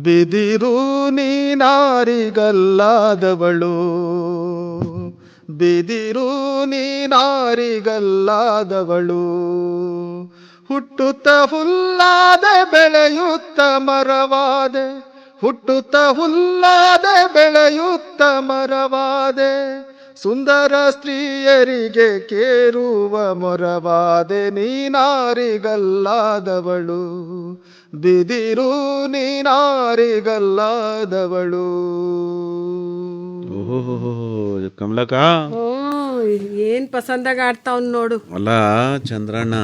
ಬಿದಿರು ನೀನಾರಿಗಲ್ಲಾದವಳು, ಬಿದಿರು ನೀನಾರಿಗಲ್ಲಾದವಳು, ಹುಟ್ಟುತ್ತ ಹುಲ್ಲಾದೆ ಬೆಳೆಯುತ್ತ ಮರವಾದೆ, ಹುಟ್ಟುತ್ತ ಹುಲ್ಲಾದೆ ಬೆಳೆಯುತ್ತ ಮರವಾದೆ, ಸುಂದರ ಸ್ತ್ರೀಯರಿಗೆ ಕೇರುವ ಮೊರವಾದೆ, ನೀನಾರಿಗಲ್ಲಾದವಳು, ಬಿದಿರು ನೀನಾರಿಗಲ್ಲಾದವಳು. ಓಹೋ ಕಮಲಕ್ಕ, ಏನ್ ಪಸಂದಾಗ ಆಡ್ತಾವ್ ನೋಡು. ಅಲ್ಲ ಚಂದ್ರಣ್ಣ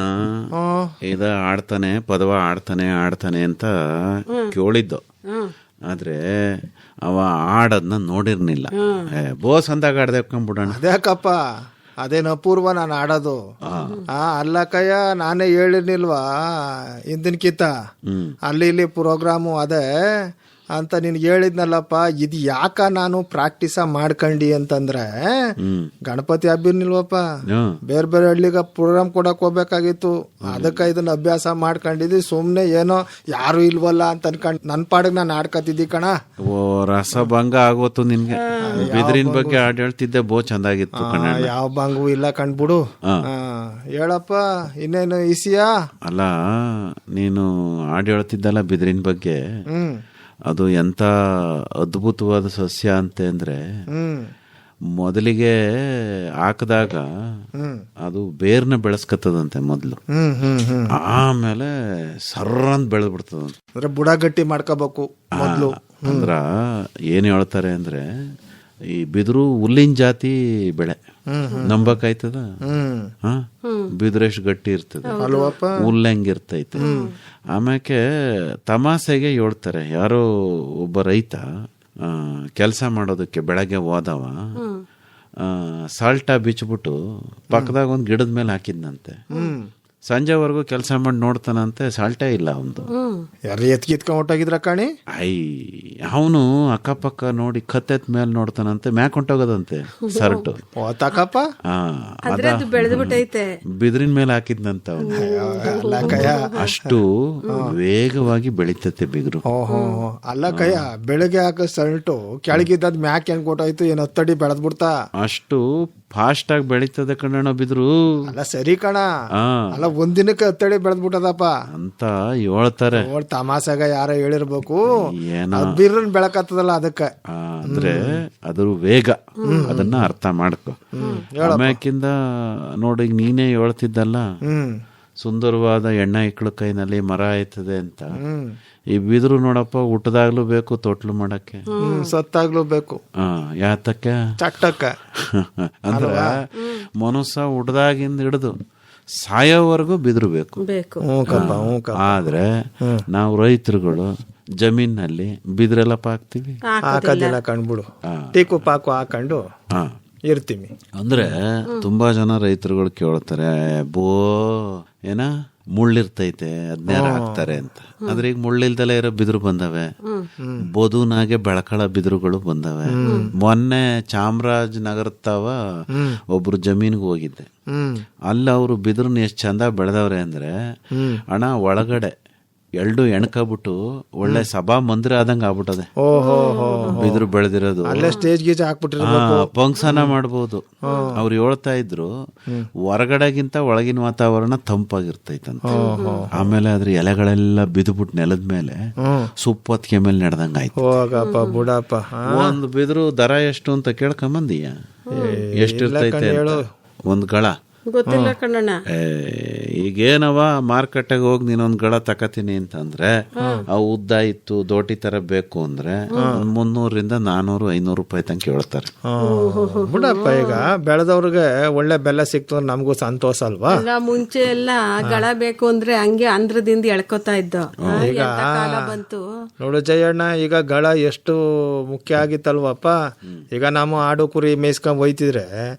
ಇದ ಆಡ್ತಾನೆ ಪದವ ಆಡ್ತಾನೆ ಅಂತ ಕೇಳಿದ್ದು, ಆದ್ರೆ ಅವ ಆಡದ್ನ ನೋಡಿರ್ನಿಲ್ಲ. ಬೋಸ್ ಅಂದಾಗ ಆಡ್ದೇಕೊಂಡ್ಬಿಡೋಣ. ಅದ್ಯಾಕಪ್ಪ, ಅದೇನು ಅಪೂರ್ವ ನಾನು ಆಡೋದು. ಅಲ್ಲ ಕಯ್ಯ, ನಾನೇ ಹೇಳಿರ್ನಿಲ್ವಾ ಹಿಂದಿನಕಿತ ಅಲ್ಲಿ ಇಲ್ಲಿ ಪ್ರೋಗ್ರಾಮು ಅದೇ ಅಂತ ನಿನ್ಗೆ ಹೇಳಿದ್ನಲ್ಲಪ್ಪ. ಇದು ಯಾಕ ನಾನು ಪ್ರಾಕ್ಟೀಸ ಮಾಡ್ಕಂಡಿ ಅಂತಂದ್ರೆ, ಗಣಪತಿ ಹಬ್ಬಿರ್ನಿಲ್ವಪ್ಪ, ಬೇರೆ ಬೇರೆ ಹಳ್ಳಿಗ ಪ್ರೋಗ್ರಾಮ್ ಕೊಡಕ್ ಹೋಗ್ಬೇಕಾಗಿತ್ತು. ಅದಕ್ಕೆ ಇದನ್ನ ಅಭ್ಯಾಸ ಮಾಡ್ಕೊಂಡಿದ್ದಿ. ಸುಮ್ನೆ ಏನೋ ಯಾರು ಇಲ್ವಲ್ಲ ಅಂತ ಅನ್ಕೊಂಡ್ ನನ್ ಪಾಡಿಗೆ ನಾನು ಆಡ್ಕತಿದ್ದಿ ಕಣ. ಓ ರಸಭಂಗ ಆಗೋತು ನಿನ್ಗೆ. ಬಿದ್ರಿನ ಬಗ್ಗೆ ಹಾಡು ಹೇಳ್ತಿದ್ದೆ, ಬೋ ಚಂದಾಗಿತ್ತು ಕಣ. ಯಾವ ಭಂಗು ಇಲ್ಲ ಕಂಡ್ಬಿಡು. ಹೇಳಪ್ಪ, ಇನ್ನೇನು ಇಸಿಯಾ? ಅಲ್ಲ ನೀನು ಹಾಡು ಹೇಳ್ತಿದ್ದಲ್ಲ ಬಿದ್ರಿನ ಬಗ್ಗೆ, ಅದು ಎಂತ ಅದ್ಭುತವಾದ ಸಸ್ಯ ಅಂತ ಅಂದ್ರೆ, ಮೊದಲಿಗೆ ಹಾಕಿದಾಗ ಅದು ಬೇರ್ನ ಬೆಳೆಸ್ಕತ್ತದಂತೆ ಮೊದ್ಲು, ಆಮೇಲೆ ಸರ್ರಂತ ಬೆಳೆದ್ ಬಿಡ್ತದಂತೆ. ಅಂದ್ರೆ ಬುಡ ಗಟ್ಟಿ ಮಾಡ್ಕೋಬೇಕು ಮೊದ್ಲು. ಅಂದ್ರ ಏನ್ ಹೇಳ್ತಾರೆ ಅಂದ್ರೆ, ಈ ಬಿದಿರು ಹುಲ್ಲಿನ ಜಾತಿ ಬೆಳೆ, ನಂಬಕಾಯ್ತದ? ಬಿದಿರು ಎಷ್ಟು ಗಟ್ಟಿ ಇರ್ತದೆ, ಹುಲ್ಲು ಹೆಂಗಿರ್ತೈತೆ. ಆಮ್ಯಾಕೆ ತಮಾಸೆಗೆ ಹೇಳ್ತಾರೆ, ಯಾರೋ ಒಬ್ಬ ರೈತ ಕೆಲಸ ಮಾಡೋದಕ್ಕೆ ಬೆಳಗ್ಗೆ ಹೋದವ ಸಾಲ್ಟ ಬಿಚ್ಬಿಟ್ಟು ಪಕ್ಕದಾಗ ಒಂದು ಗಿಡದ ಮೇಲೆ ಹಾಕಿದ್ನಂತೆ. ಸಂಜೆವರೆಗೂ ಕೆಲಸ ಮಾಡಿ ನೋಡ್ತಾನಂತೆ, ಸಾಲ್ಟೇ ಇಲ್ಲ ಅವನು. ಯಾರು ಎತ್ಕಿತ್ಕೊಂಡ್ ಹೊಟ್ಟೋಗಿದ್ರ ಕಾಣಿ. ಅವನು ಅಕ್ಕಪಕ್ಕ ನೋಡಿ ಕತ್ತೆತ್ ಮೇಲೆ ನೋಡ್ತಾನಂತೆ, ಮ್ಯಾಕ್ ಹೊಂಟೋಗದಂತೆ ಸರ್ಟು. ತಕಪ್ಪ ಬೆಳೆದ್ಬಿಟ್ಟೈತೆ, ಬಿದ್ರಿನ ಮೇಲೆ ಹಾಕಿದ್ನಂತ ಅವನು. ಅಷ್ಟು ವೇಗವಾಗಿ ಬೆಳೀತತೆ ಬಿದಿರು. ಅಲ್ಲ ಕಯ್ಯ, ಬೆಳಗ್ಗೆ ಹಾಕ ಸರ್ಟು ಕೆಳಗಿದ್ದ ಮ್ಯಾಕ್ ಹೆಂಗ್ ಕೊಟ್ಟೋಯ್ತು, ಏನ್ ಹತ್ತಡಿ ಬೆಳೆದ್ ಬಿಡ್ತಾ. ಅಷ್ಟು ಫಾಸ್ಟ್ ಆಗಿ ಬೆಳೀತದೆ ಕಣ್ಣ ಬಿದ್ರು. ಅಲ್ಲ ಸರಿ ಕಣ, ಅಲ್ಲ ಒಂದಿನಕ್ಕೆ ಹತ್ತಡಿ ಬೆಳೆದ್ಬಿಟ್ಟದಪ್ಪ ಅಂತ ಹೇಳ್ತಾರೆ. ತಮಾಷೆಗ ಯಾರ ಹೇಳಿರ್ಬೇಕು, ಬಿರ್ರನ್ ಬೆಳಕತ್ತದಲ್ಲ ಅದಕ್ಕೆ. ಅಂದ್ರೆ ಅದ್ರ ವೇಗ, ಅದನ್ನ ಅರ್ಥ ಮಾಡ್ಕೊ. ಆಮ್ಯಾಕಿಂದ ನೋಡಿ, ನೀನೇ ಹೇಳ್ತಿದ್ದಲ್ಲ ಸುಂದರವಾದ ಎಣ್ಣ ಇಕ್ಕಳು ಕೈನಲ್ಲಿ ಮರ ಆಯ್ತದೆ ಅಂತ. ಈ ಬಿದಿರು ನೋಡಪ್ಪ, ಹುಟ್ಟದಾಗ್ಲೂ ಬೇಕು ತೊಟ್ಲು ಮಾಡಕ್ಕೆ, ಸತ್ತಾಗ್ಲೂ ಬೇಕು. ಯಾತಕ್ಕೆ? ಚಟ್ಟಕ್ಕ. ಅಂದ್ರ ಮನುಷ್ಯ ಹುಟ್ಟದಾಗಿಂದ ಹಿಡಿದು ಸಾಯೋವರೆಗೂ ಬಿದಿರು ಬೇಕು. ಆದ್ರೆ ನಾವು ರೈತರುಗಳು ಜಮೀನಲ್ಲಿ ಬಿದಿರೆಲ್ಲ ಪಾಕ್ತಿವಿ, ಹಾಕೋದಿಲ್ಲ ಕಂಡ್ಬಿಡು. ಟೀಕು ಪಾಕು ಹಾಕೊಂಡು ಇರ್ತೀವಿ. ಅಂದ್ರೆ ತುಂಬಾ ಜನ ರೈತರುಗಳು ಕೇಳ್ತಾರೆ, ಬೋ ಏನ ಮುಳ್ಳಿರ್ತೈತೆ ಅದನ್ನೇ ಹಾಕ್ತಾರೆ ಅಂತ. ಆದ್ರೆ ಈಗ ಮುಳ್ಳಿಲ್ದಲೇ ಇರೋ ಬಿದಿರು ಬಂದವೆ, ಬದುನಾಗೆ ಬೆಳಕಳ ಬಿದಿರುಗಳು ಬಂದವೆ. ಮೊನ್ನೆ ಚಾಮರಾಜನಗರ ತಾವ ಒಬ್ರು ಜಮೀನ್ಗೆ ಹೋಗಿದ್ದೆ. ಅಲ್ಲಿ ಅವರು ಬಿದಿರನ್ನ ಎಷ್ಟು ಚಂದ ಬೆಳೆದವ್ರೆ ಅಂದ್ರೆ, ಅಣ್ಣ ಒಳಗಡೆ ಎಳ್ಳು ಎಣ್ಕಬಿಟ್ಟು ಒಳ್ಳೆ ಸಭಾ ಮಂದಿರ ಆದಂಗ ಆಗ್ಬಿಟ್ಟದೆ. ಬಿದಿರು ಬೆಳೆದಿರೋದು. ಸ್ಟೇಜ್ ಗೀಜ್ ಹಾಕ್ಬಿಟ್ರೆ ಫಂಕ್ಷನ್ ಮಾಡ್ಬೋದು. ಅವ್ರು ಹೇಳ್ತಾ ಇದ್ರು, ಹೊರಗಡೆಗಿಂತ ಒಳಗಿನ ವಾತಾವರಣ ತಂಪಾಗಿರ್ತೈತಂತ. ಆಮೇಲೆ ಅದ್ರ ಎಲೆಗಳೆಲ್ಲ ಬಿದ್ದುಬಿಟ್ಟು ನೆಲದ ಮೇಲೆ ಸುಪ್ಪತ್ತಿಗೆ ಮೇಲೆ ನಡೆದಂಗ ಆಯ್ತು. ಒಂದು ಬಿದಿರು ದರ ಎಷ್ಟು ಅಂತ ಕೇಳ್ಕೊಂಬಂದೀಯ? ಎಷ್ಟಿರ್ತೈತೆ ಒಂದ್ ಗಳ? ಗೊತ್ತಿಲ್ಲ ಕಣ್ಣಣ್ಣ. ಈಗೇನವ ಮಾರ್ಕೆಟ್ಗೆ ಹೋಗಿ ನೀನೊಂದ್ ಗಳ ತಕತೀನಿ ಅಂತಂದ್ರೆ, ಅವು ಉದ್ದ ಇತ್ತು ದೋಟಿ ತರ ಬೇಕು ಅಂದ್ರೆ 300-400-500 ರೂಪಾಯಿ ತನಕ ಹೇಳ್ತಾರೆ. ಬಿಡಪ್ಪ, ಈಗ ಬೆಳೆದವ್ರಿಗೆ ಒಳ್ಳೆ ಬೆಲೆ ಸಿಕ್ತು, ನಮಗೂ ಸಂತೋಷ ಅಲ್ವಾ? ಮುಂಚೆ ಎಲ್ಲ ಗಳ ಬೇಕು ಅಂದ್ರೆ ಹಂಗೆ ಆಂಧ್ರದಿಂದ ಎಳ್ಕೊತಾ ಇದ್ದ. ಈಗ ಬಂತು ನೋಡು ಜಯಣ್ಣ, ಈಗ ಗಳ ಎಷ್ಟು ಮುಖ್ಯ ಆಗಿತ್ತಲ್ವಪ್ಪ. ಈಗ ನಾವು ಆಡು ಕುರಿ ಮೇಯ್ಸ್ಕೊಂಡ್ ಹೋಯ್ತಿದ್ರೆ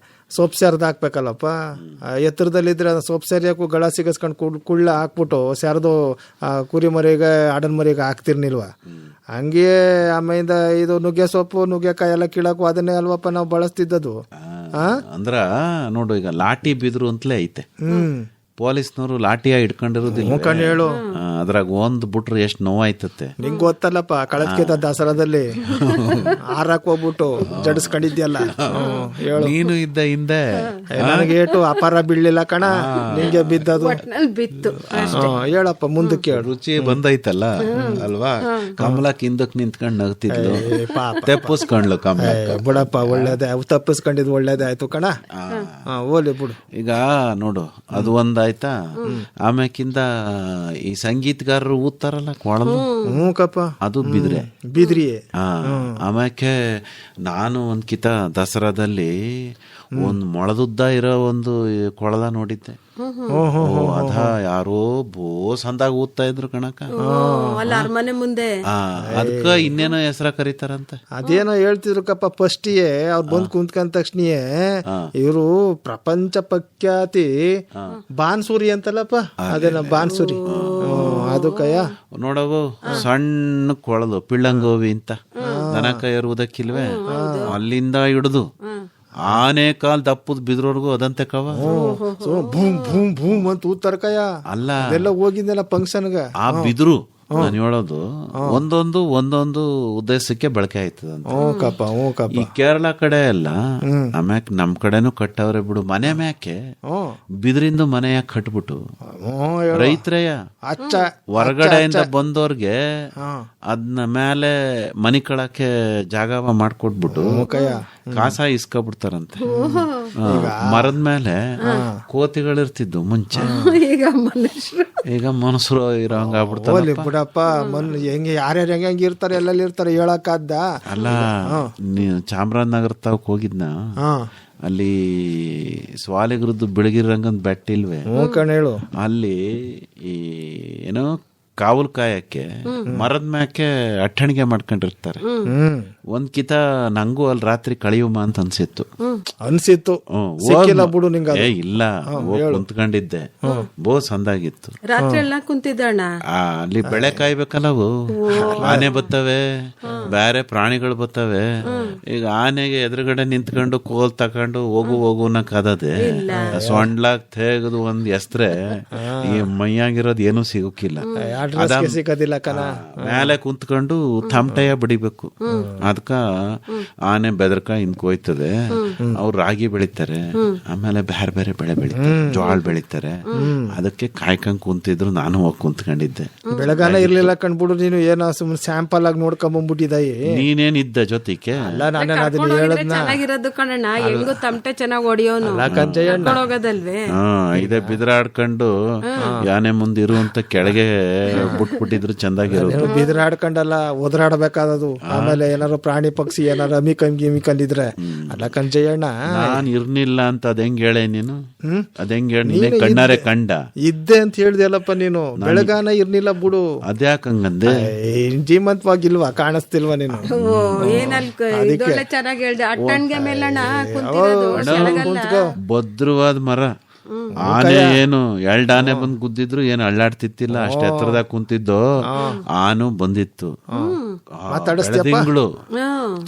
ಸೋಪ್ ಸೇರ್ದು ಹಾಕ್ಬೇಕಲ್ಲಪ್ಪ. ಎತ್ತರದಲ್ಲಿದ್ರೆ ಸೋಪ್ ಸೇರಿಯಾಕು ಗಳ ಸಿಗಸ್ಕೊಂಡು ಕುಳ್ಳ ಹಾಕ್ಬಿಟ್ಟು ಸೇರ್ದು ಕುರಿ ಮರಿಗೆ ಆಡನ್ ಮರಿಗೆ ಹಾಕ್ತಿರ್ನಿಲ್ವ. ಹಂಗೆ ಆಮೇಲಿಂದ ಇದು ನುಗ್ಗೆ ಸೊಪ್ಪು ನುಗ್ಗೆಕಾಯಿ ಎಲ್ಲ ಕೀಳಕ್ಕೂ ಅದನ್ನೇ ಅಲ್ವಪ್ಪ ನಾವು ಬಳಸ್ತಿದ್ದದು. ಅಂದ್ರ ನೋಡು, ಈಗ ಲಾಟಿ ಬಿದ್ರು ಅಂತಲೇ ಐತೆ. ಪೊಲೀಸ್ನವರು ಲಾಠಿಯ ಇಟ್ಕೊಂಡಿರೋದಿಲ್ಲ ಕಣ್ ಹೇಳು. ಅದ್ರಾಗ ಒಂದ್ ಬಿಟ್ರೆ ಎಷ್ಟ್ ನೋವಾಯ್ತತೆ. ನಿಂಗ್ ಗೊತ್ತಲ್ಲಪ್ಪ ಕಳೆದ್ಕಿತ ದಸರಾದಲ್ಲಿ ಹಾರಕ್ ಹೋಗ್ಬಿಟ್ಟು ಜಡಿಸ್ಕೊಂಡಿದ್ಯಲ್ಲ. ಹೇಳು. ನೀನು ಇದ್ದ ಹಿಂದೆ ನನಗೆ ಏಟು ಅಪಾರ ಬೀಳ್ಲಿಲ್ಲ ಕಣ, ನಿಂಗೆ ಬಿದ್ದದು. ಒಟ್ನಲ್ಲಿ ಬಿತ್ತು. ಹೇಳಪ್ಪ ಮುಂದಕ್ಕೆ ಹೇಳು. ರುಚಿ ಬಂದೈತಲ್ಲ ಅಲ್ವಾ. ಕಮಲಕ್ ಹಿಂದಕ್ ನಿಂತ್ಕೊಂಡ್ ನಗ್ತಿದ್ಲು, ತೆಪ್ಪಸ್ಕೊಂಡ್ಲು ಕಮಲ. ಬಿಡಪ್ಪ ಒಳ್ಳೇದೇ, ಅವು ತಪ್ಪಿಸ್ಕೊಂಡಿದ್ ಒಳ್ಳೇದೇ ಆಯ್ತು ಕಣ. ಓಲಿ ಬಿಡು. ಈಗ ನೋಡು ಅದು ಒಂದಾಯ್ತಾ. ಆಮ್ಯಾಕಿಂದ ಈ ಸಂಗೀತಗಾರರು ಊದ್ತಾರಲ್ಲ ಕೊಳಲು, ಕಪ್ಪ ಅದು ಬಿದ್ರೆ ಬಿದ್ರಿ. ಆಮ್ಯಾಕೆ ನಾನು ಒಂದ್ ಕಿತ ದಸರಾದಲ್ಲಿ ಒಂದ್ ಮೊಳದುದ್ದ ಇರೋ ಒಂದು ಕೊಳಲ ನೋಡಿದ್ದೆ. ಅದ ಯಾರೋ ಬೋಸ್ ಅಂದಾಗ ಊದ್ತಾ ಇದ್ರು ಕಣಕ. ಅಲ್ಲ ಅರಮನೆ ಮುಂದೆ. ಅದಕ್ಕ ಇನ್ನೇನೋ ಹೆಸರ ಕರೀತಾರಂತೆ. ಅದೇನೋ ಹೇಳ್ತಿದ್ರು ಕಪ್ಪ. ಫಸ್ಟಿಗೆ ಅವ್ರು ಬಂದ್ ಕುಂತ್ಕೊಂಡ ತಕ್ಷಣಿಯೇ ಇವರು ಪ್ರಪಂಚ ಪ್ರಖ್ಯಾತಿ ಬಾನ್ಸೂರಿ ಅಂತಲ್ಲಪ್ಪ, ಅದೇನ ಬಾನ್ಸೂರಿ ಅದು ಕಯ್ಯ. ನೋಡವು ಸಣ್ಣ ಕೊಳಲು ಪಿಳ್ಳಂಗೋವಿ ಅಂತ ದನ ಕೈಯರುವುದಕ್ಕಿಲ್ವೇ, ಅಲ್ಲಿಂದ ಹಿಡಿದು ಆನೆ ಕಾಲ್ ದಪ್ಪದ್ ಬಿದ್ರೋರ್ಗು ಅದಂತೆ ಕವ. ಭೂಮ್ ಭೂಮ್ ಭೂಮ್ ಅಂತ ಊದ್ತಾರ ಕಯ್ಯ. ಅಲ್ಲ ಅದೆಲ್ಲ ಹೋಗಿದ್ದೆಲ್ಲ ಫಂಕ್ಷನ್ಗ. ಆ ಬಿದ್ರು ನಾನು ಹೇಳೋದು ಒಂದೊಂದು ಉದ್ದೇಶಕ್ಕೆ ಬಳಕೆ ಆಯ್ತದಂತ. ಈ ಕೇರಳ ಕಡೆ ಎಲ್ಲ ಆಮ್ಯಾಕ್ ನಮ್ ಕಡೆನೂ ಕಟ್ಟವ್ರೆ ಬಿಡು. ಮನೆ ಮ್ಯಾಕೆ ಬಿದ್ರಿಂದ ಮನೆ ಯಾಕೆ ಕಟ್ಬಿಟ್ಟು ರೈತರಯ್ಯ ಹೊರಗಡೆಯಿಂದ ಬಂದವ್ರಿಗೆ ಅದನ್ನ ಮೇಲೆ ಮನಿ ಕಳಕ್ಕೆ ಜಾಗ ಮಾಡ್ಕೊಟ್ಬಿಟ್ಟು ಕಾಸ ಇಸ್ಕೊಬಿಡ್ತಾರಂತೆ. ಮರದ ಮೇಲೆ ಕೋತಿಗಳಿರ್ತಿದ್ದು ಮುಂಚೆ, ಈಗ ಮನುಷ್ಯರು ಇರೋ ಹಂಗಾಗ್ಬಿಡ್ತಾರೆ. ಬಿಡಪ್ಪ ಹೆಂಗೆ ಯಾರ್ಯಾರು ಹೆಂಗ ಇರ್ತಾರೆ, ಎಲ್ಲೆಲ್ಲಿ ಇರ್ತಾರೆ ಹೇಳಕ್ಕಾದ್ದ. ಅಲ್ಲ ಚಾಮರಾಜನಗರ ತಾವಕ್ ಹೋಗಿದ್ನ, ಅಲ್ಲಿ ಸ್ವಾಲಿಗರದ್ದು ಬೆಳಗಿರಂಗಂದ್ ಬೆಟ್ಟ ಇಲ್ವೇ ಹೇಳು. ಅಲ್ಲಿ ಈ ಏನೋ ಕಾವಲ್ ಕಾಯಕ್ಕೆ ಮರದ ಮ್ಯಾಕೆ ಅಟ್ಟಣಿಗೆ ಮಾಡ್ಕೊಂಡಿರ್ತಾರೆ. ಒಂದ್ ಕಿತ ನಂಗೂ ಅಲ್ಲಿ ರಾತ್ರಿ ಕಳಿಯುಮ ಅಂತ ಅನ್ಸಿತ್ತು. ಬಿಡು ನಿಂಗ. ಇಲ್ಲ ಕುಂತ್ಕೊಂಡಿದ್ದೆ, ಬಹು ಸಂದಾಗಿತ್ತು. ರಾತ್ರಿ ಎಲ್ಲ ಕುಂತಿದ್ದಣ್ಣ. ಅಲ್ಲಿ ಬೆಳೆ ಕಾಯ್ಬೇಕಲ್ಲವು. ಆನೆ ಬರ್ತವೆ, ಬೇರೆ ಪ್ರಾಣಿಗಳು ಬರ್ತವೆ. ಈಗ ಆನೆಗೆ ಎದುರುಗಡೆ ನಿಂತ್ಕೊಂಡು ಕೋಲ್ ತಕೊಂಡು ಹೋಗು ಅನ್ನಕದೇ ಸೊಂಡ್ಲಾಗ್ ತೆಗೆದು ಒಂದ್ ಎಸ್ತ್ರೆ ಈ ಮೈಯಾಗಿರೋದು ಏನೂ ಸಿಗೋಕಿಲ್ಲ. ಸಿಗೋದಿಲ್ಲ ಕಣ. ಮೇಲೆ ಕುಂತ್ಕೊಂಡು ತಮಟೆಯ ಬಡಿಬೇಕು. ಅದಕ್ಕ ಆನೆ ಬೆದರ್ಕ ಹಿಂದ್ಕೋಯ್ತದೆ. ಅವ್ರು ರಾಗಿ ಬೆಳಿತಾರೆ, ಆಮೇಲೆ ಬೇರೆ ಬೇರೆ ಬೆಳೆ ಬೆಳಿತಾರೆ, ಜೋಳ ಬೆಳಿತಾರೆ. ಅದಕ್ಕೆ ಕಾಯ್ಕೊಂಡ್ ಕುಂತಿದ್ರು. ನಾನು ಹೋಗಿ ಕುಂತ್ಕೊಂಡಿದ್ದೆ. ಬೆಳಗಾನ ಇರ್ಲಿಲ್ಲ ಕಣ್ಬಿಡು. ನೀನು ಏನೋ ಸುಮ್ಮನೆ ಸ್ಯಾಂಪಲ್ ಆಗಿ ನೋಡ್ಕೊಂಡ್ ಬಂದ್ಬಿಟ್ಟಿದ್ದಾಯಿ. ನೀನೇನಿದ್ದ ಜೊತೆಗೆ ಅಲ್ಲ, ನಾನು ಅದನ್ನ ಹೇಳದ್ನ. ಚೆನ್ನಾಗಿರೋದು ಕಣಣ್ಣ, ಹೆಂಗು ತಮಟೆ ಚೆನ್ನಾಗಿ ಹೊಡಿಯೋನು ಹೋಗೋದಲ್ವೇ. ಇದೇ ಬಿದ್ರಾಡ್ಕೊಂಡು ಯಾನೆ ಮುಂದಿರುವಂತ ಕೆಳಗೆ ಬಿಟ್ಬಿಟ್ಟಿದ್ರು ಚಂದಾಗಿರೋದು. ಬಿದ್ರಾಡ್ಕೊಂಡಲ್ಲ ಒದರಾಡಬೇಕಾದದು. ಆಮೇಲೆ ಏನಾರು ಪ್ರಾಣಿ ಪಕ್ಷಿ ಏನಾರು ಅಮಿಕಂದಿದ್ರೆ ಅಲ್ಲ ಕಂಜಯ್ಯಣ್ಣ. ನಾನ್ ಇರ್ನಿಲ್ಲ ಅಂತ ಅದ್ ಹೆಂಗ್ ಹೇಳೆ ನೀನು? ಅದ್ ಹೆಂಗ್ ಹೇಳಿ ಕಣ್ಣಾರೆ ಕಂಡ ಇದ್ದೆ ಅಂತ ಹೇಳ್ದಲ್ಲಪ್ಪ ನೀನು. ಬೆಳಗಾನ ಇರ್ನಿಲ್ಲ ಬಿಡು. ಅದ್ಯಾಕಂಗಂದೆ? ಜೀವಂತವಾಗಿಲ್ವಾ, ಕಾಣಿಸ್ತಿಲ್ವಾ ನೀನು? ಏನೊಳ್ಳೆ ಚೆನ್ನಾಗಿ ಹೇಳ್ದೆ. ಅಟ್ಟಣ್ಗೆ ಮೇಲಣ್ಣ ಕುಂತಿರೋದು ಭದ್ರವಾದ ಮರ. ಆನೆ ಏನು 2 ಆನೆ ಬಂದ್ ಗುದ್ದಿದ್ರು ಏನು ಅಳ್ಳಾಡ್ತಿತ್ತಿಲ್ಲ. ಅಷ್ಟೇ ಎತ್ತರದಾಗ ಕುಂತಿದ್ದು. ಆನು ಬಂದಿತ್ತು. ತಿಂಗಳು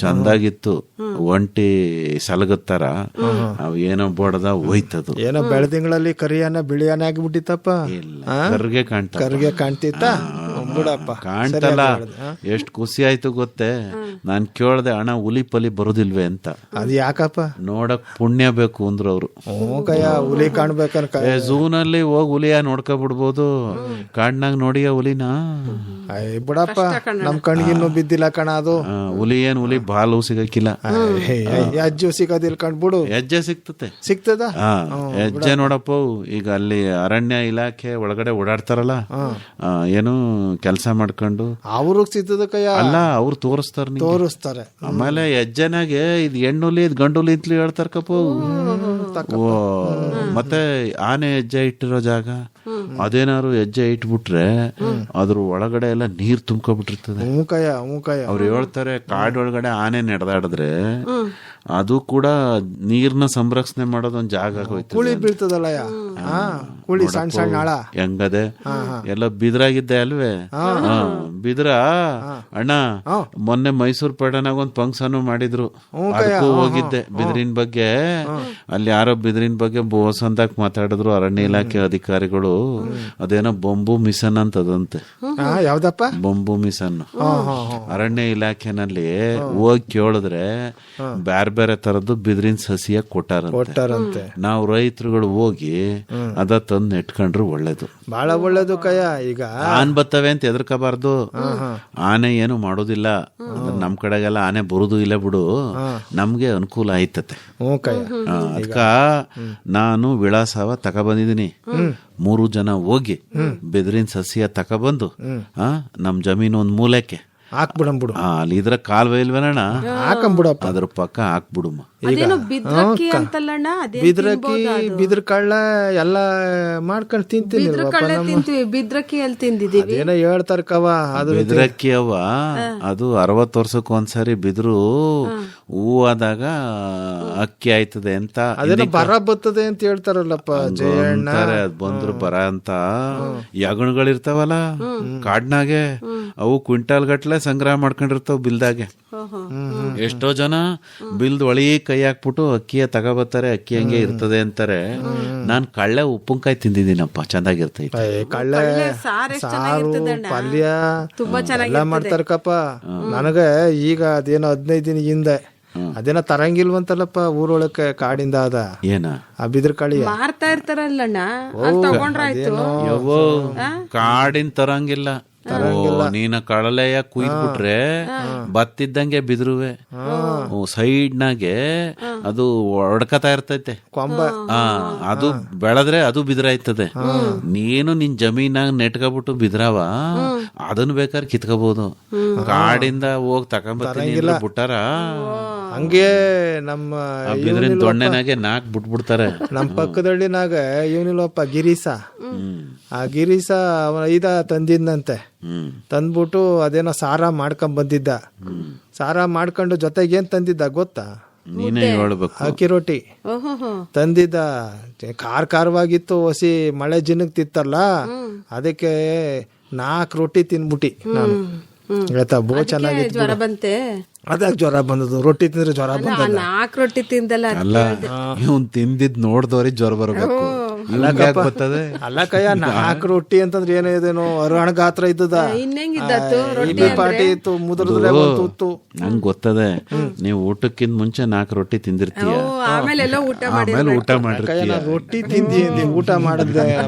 ಚಂದಾಗಿತ್ತು. ಒಂಟಿ ಸಲಗತ್ತಾರ ಅವ್ ಏನೋ ಬೋಡದ ಹೋಯ್ತದು. ಏನೋ ಬೆಳದಿಂಗಳಲ್ಲಿ ಕರಿಯಾನ ಬಿಳಿಯಾನ ಆಗಿಬಿಟ್ಟಿತ್ತಪ್ಪ. ಕರ್ಗೆ ಕಾಣ್ತಿತ್ತ ಬಿಡಪ್ಪ. ಕಾಣ್ತಲ್ಲ. ಎಷ್ಟ್ ಖುಷಿ ಆಯ್ತು ಗೊತ್ತೇ. ನಾನ್ ಕೇಳ್ದೆ, ಅಣ್ಣ ಹುಲಿ ಪಲಿ ಬರುದಿಲ್ವೇ ಅಂತ. ಅದ್ ಯಾಕಪ್ಪ? ನೋಡಕ್ ಪುಣ್ಯ ಬೇಕು ಅಂದ್ರು ಅವ್ರು. ಹುಲಿ ಕಾಣ್ಬೇಕನ್ಕ ಝೂನಲ್ಲಿ ಹೋಗಿ ಹುಲಿಯ ನೋಡ್ಕೊಬಿಡ್ಬೋದು. ಕಾಡ್ನಾಗ ನೋಡಿಯ ಹುಲಿನ ಬಿಡಪ್ಪ. ನಮ್ ಕಣ್ಗಿನ್ನು ಬಿದ್ದಿಲ್ಲ ಕಣ ಅದು. ಹುಲಿ ಬಾಲು ಸಿಗಕ್ಕಿಲ್ಲ. ಹೆಜ್ಜೆ ಸಿಗೋದಿಲ್ಲ ಕಣ್ಬಿಡು. ಹೆಜ್ಜೆ ಸಿಗ್ತದ. ಹೆಜ್ಜೆ ನೋಡಪ್ಪ. ಈಗ ಅಲ್ಲಿ ಅರಣ್ಯ ಇಲಾಖೆ ಒಳಗಡೆ ಓಡಾಡ್ತಾರಲ್ಲ, ಏನು ಕೆಲಸ ಮಾಡ್ಕೊಂಡು ಅವ್ರಿಗೆ ಸಿಗ್ತದ ಕಯ್ಯ. ಅಲ್ಲ, ಅವ್ರು ತೋರಿಸ್ತಾರೆ. ಆಮೇಲೆ ಹೆಜ್ಜೆನಾಗೆ ಇದು ಹೆಣ್ಣುಲಿ ಇದು ಗಂಡುಲಿ ಅಂತಲೂ ಹೇಳ್ತಾರ ಕಪ್ಪು. ಮತ್ತೆ ಆನೆ ಹೆಜ್ಜೆ ಇಟ್ಟಿರೋ ಜಾಗ ಅದೇನಾದ್ರು ಹೆಜ್ಜೆ ಇಟ್ಬಿಟ್ರೆ ಅದ್ರ ಒಳಗಡೆ ಎಲ್ಲ ನೀರ್ ತುಂಬ್ಕೊಬಿಟ್ಟಿರ್ತದೆ. ಮೂಕಯ್ಯ ಅವ್ರು ಹೇಳ್ತಾರೆ ಕಾಡೊಳಗಡೆ ಆನೆ ನಡೆದಾಡಿದ್ರೆ ಅದು ಕೂಡ ನೀರ್ನ ಸಂರಕ್ಷಣೆ ಮಾಡೋದೊಂದ್ ಜಾಗ ಆಗೋಯ್ತು. ಕುಳಿ ಬೀಳ್ತದಲ್ಲ ಕುಳಿ ಸಣ್ಣ ಸಣ್ಣ ಆಳ ಹೆಂಗದೆ ಎಲ್ಲ ಬಿದ್ರಾಗಿದ್ದೆ ಅಲ್ವೇ? ಬಿದ್ರ ಅಣ್ಣ ಮೊನ್ನೆ ಮೈಸೂರು ಪೇಟನಾಗ ಒಂದ್ ಫಂಕ್ಷನ್ ಮಾಡಿದ್ರು, ಅದಕ್ಕೂ ಹೋಗಿದ್ದೆ. ಬಿದ್ರಿನ ಬಗ್ಗೆ ಅಲ್ಲಿ ಯಾರೋ ಬಿದ್ರಿನ ಬಗ್ಗೆ ಬೋಸಂದಾಕ್ ಮಾತಾಡಿದ್ರು ಅರಣ್ಯ ಇಲಾಖೆ ಅಧಿಕಾರಿಗಳು. ಅದೇನೋ ಬೊಂಬು ಮಿಷನ್ ಅಂತದಂತೆ. ಯಾವ್ದಪ್ಪ ಬೊಂಬು ಮಿಷನ್ ಅರಣ್ಯ ಇಲಾಖೆನಲ್ಲಿ ಹೋಗಿ ಕೇಳಿದ್ರೆ ಬ್ಯಾರೆ ಬೇರೆ ತರದ್ದು ಬಿದ್ರಿನ ಸಸಿಯ ಕೊಟ್ಟಾರಂತೆ. ನಾವು ರೈತರುಗಳು ಹೋಗಿ ಅದ ತಂದು ನೆಟ್ಕೊಂಡ್ರು ಒಳ್ಳೇದು, ಬಹಳ ಒಳ್ಳೇದು ಕಯ್ಯ. ಈಗ ಆನ್ ಬರ್ತವೆ ಅಂತ ಎದರ್ಕಬಾರ್ದು. ಆನೆ ಏನು ಮಾಡೋದಿಲ್ಲ, ನಮ್ ಕಡೆಗೆಲ್ಲ ಆನೆ ಬರುದು ಇಲ್ಲ ಬಿಡು, ನಮ್ಗೆ ಅನುಕೂಲ ಆಯ್ತತೆ. ಅದಕ್ಕ ನಾನು ವಿಳಾಸವ ತಗೊಬಂದಿದೀನಿ. 3 ಜನ ಹೋಗಿ ಬೆದರಿನ ಸಸಿಯ ತಗೊಬಂದು ನಮ್ ಜಮೀನು ಒಂದ್ ಮೂಲೆಕ್ಕೆ ಹಾಕ್ಬಿಡಂಬಿಡು. ಅಲ್ಲಿ ಇದ್ರ ಕಾಲುವೆ ಇಲ್ವೇನಣ್ಣ, ಹಾಕಂಬಿಡಪ್ಪ, ಅದ್ರ ಪಕ್ಕ ಹಾಕ್ಬಿಡುಮ್ಮ. ಬಿದ್ರಕ್ಕಿ ಬಿದ್ರ ಕಳ್ಳ ಎಲ್ಲ ಮಾಡ್ಕೊಂಡು ತಿಂತೀನಿ. ಬಿದ್ರಕ್ಕಿ ಅಲ್ಲಿ ತಿಂದಿದೀವಿ. ಏನೋ ಹೇಳ್ತಾರ ಕವ, ಅದು ಬಿದ್ರಕ್ಕಿ ಅವ್ವ ಅದು 60 ವರ್ಷಕ್ಕೆ ಒಂದ್ಸರಿ ಬಿದ್ರು ಹೂ ಆದಾಗ ಅಕ್ಕಿ ಆಯ್ತದೆ ಅಂತ. ಅದೇನೋ ಬರ ಬರ್ತದೆ ಅಂತ ಹೇಳ್ತಾರಲ್ಲಪ್ಪ ಜಯಣ್ಣ. ಅದ್ ಬಂದ್ರು ಬರ ಅಂತ. ಯಗಣಗಳಿರ್ತಾವಲ್ಲ ಕಾಡ್ನಾಗೆ, ಅವು ಕ್ವಿಂಟಾಲ್ ಗಟ್ಲೆ ಸಂಗ್ರಹ ಮಾಡ್ಕೊಂಡಿರ್ತಾವ ಬಿಲ್ದಾಗೆ. ಎಷ್ಟೋ ಜನ ಬಿಲ್ದ್ ಒಳಗೆ ಕೈ ಹಾಕ್ಬಿಟ್ಟು ಅಕ್ಕಿಯ ತಗೋಬತ್ತಾರೆ, ಅಕ್ಕಿ ಹಂಗೆ ಇರ್ತದೆ ಅಂತಾರೆ. ನಾನ್ ಕಳ್ಳೆ ಉಪ್ಪಿನಕಾಯಿ ತಿಂದಿದ್ದೀನಪ್ಪ, ಚೆನ್ನಾಗಿರ್ತೈತೆ. ಕಳ್ಳೆ ಸಾರು ಪಲ್ಯ ಎಲ್ಲ ಮಾಡ್ತಾರಕಪ್ಪ. ನನಗೆ ಈಗ ಅದೇನೋ 15 ದಿನ ಹಿಂದೆ ಅದೇನೋ ತರಂಗಿಲ್ವಂತಲ್ಲಪ್ಪ ಊರೊಳಕ್ಕೆ ಕಾಡಿಂದ ಅದ ಏನ ಆ ಬಿದ್ರ ಕಾಳಿ ಮಾರ್ತಾ ಇರ್ತಾರಲ್ಲಣ್ಣ, ತಗೊಂಡ್ರಾಯ್ತು. ಕಾಡಿನ ತರಂಗಿಲ್ಲ. ನೀನ ಕಡಲೆಯ ಕುಯ್ದ್ಬಿಟ್ರೆ ಬತ್ತಿದ್ದಂಗೆ ಬಿದ್ರುವೆ ಸೈಡ್ನಾಗೆ ಅದು ಒಡ್ಕತಾ ಇರ್ತೈತೆ ಕೊಂಬ. ಅದು ಬೆಳೆದ್ರೆ ಅದು ಬಿದ್ರಾಯ್ತದೆ. ನೀನು ನಿನ್ ಜಮೀನಾಗ ನೆಟ್ಕೊಬಿಟ್ಟು ಬಿದ್ರವ ಅದನ್ನ ಬೇಕಾದ್ರೆ ಕಿತ್ಕೋಬಹುದು. ಕಾಡಿಂದ ಹೋಗಿ ತಕೊಂಬತ್ತೀನಿ ಬಿಟ್ಟಾರ ಹಂಗೆ ನಮ್ಮ ಬಿದ್ರಿನ ದೊಣ್ಣೆನಾಗೆ ನಾಕ್ ಬಿಟ್ಬಿಡ್ತಾರೆ. ನಮ್ ಪಕ್ಕದಳ್ಳಿನಾಗ ಇವನಿಲ್ಲಪ್ಪ ಗಿರೀಶ, ಆ ಗಿರೀಶ ಅವನ ತಂದಿದ್ನಂತೆ. ತಂದ್ಬಿಟ್ಟು ಅದೇನೋ ಸಾರ ಮಾಡ್ಕೊಂಡ್ ಬಂದಿದ್ದ. ಸಾರ ಮಾಡ್ಕೊಂಡು ಜೊತೆಗೆ ಏನ್ ತಂದಿದ್ದ ಗೊತ್ತಾ? ನೀನೇ ಹೇಳ್ಬೇಕು. ಅಕ್ಕಿ ರೊಟ್ಟಿ ತಂದಿದ್ದ. ಖಾರವಾಗಿತ್ತು, ಹೊಸಿ ಮಳೆ ಜಿನಕ್ ತಿತ್ತಲ್ಲ, ಅದಕ್ಕೆ 4 ರೊಟ್ಟಿ ತಿನ್ಬಿಟ್ಟಿ ನಾನು. ಆಯ್ತಾ, ಬೋ ಚೆನ್ನಾಗಿತ್ತು. ಜ್ವರ ಬಂತೆ, ಅದಾಗ ಜ್ವರ ಬಂದದು. ರೊಟ್ಟಿ ತಿಂದ್ರೆ ಜ್ವರ ಬಂದ. 4 ರೊಟ್ಟಿ ತಿಂದಲ್ಲ ಅಲ್ಲ, ಇವನ್ ತಿಂದಿದ್ ನೋಡ್ದವ್ರಿಗೆ ಜ್ವರ ಬರಬೇಕು. ಅಲ್ಲ ಕಯ್ಯ, 4 ರೊಟ್ಟಿ ಅಂತಂದ್ರೆ ಏನೇದೇನೋ ಅರಣ ಗಾತ್ರ ಇದ್ದದ. ಪಾಟಿ ಇತ್ತು, ಮುದ್ರದ್ರೆ ತುತ್ತು. ನಂಗೆ ಗೊತ್ತದೆ, ನೀವು ಊಟಕ್ಕಿಂತ ಮುಂಚೆ 4 ರೊಟ್ಟಿ ತಿಂದಿರ್ತೀಯ, ಆಮೇಲೆ ಊಟ ಮಾಡಿರ್ತೀಯ. ರೊಟ್ಟಿ ತಿಂದಿ ಊಟ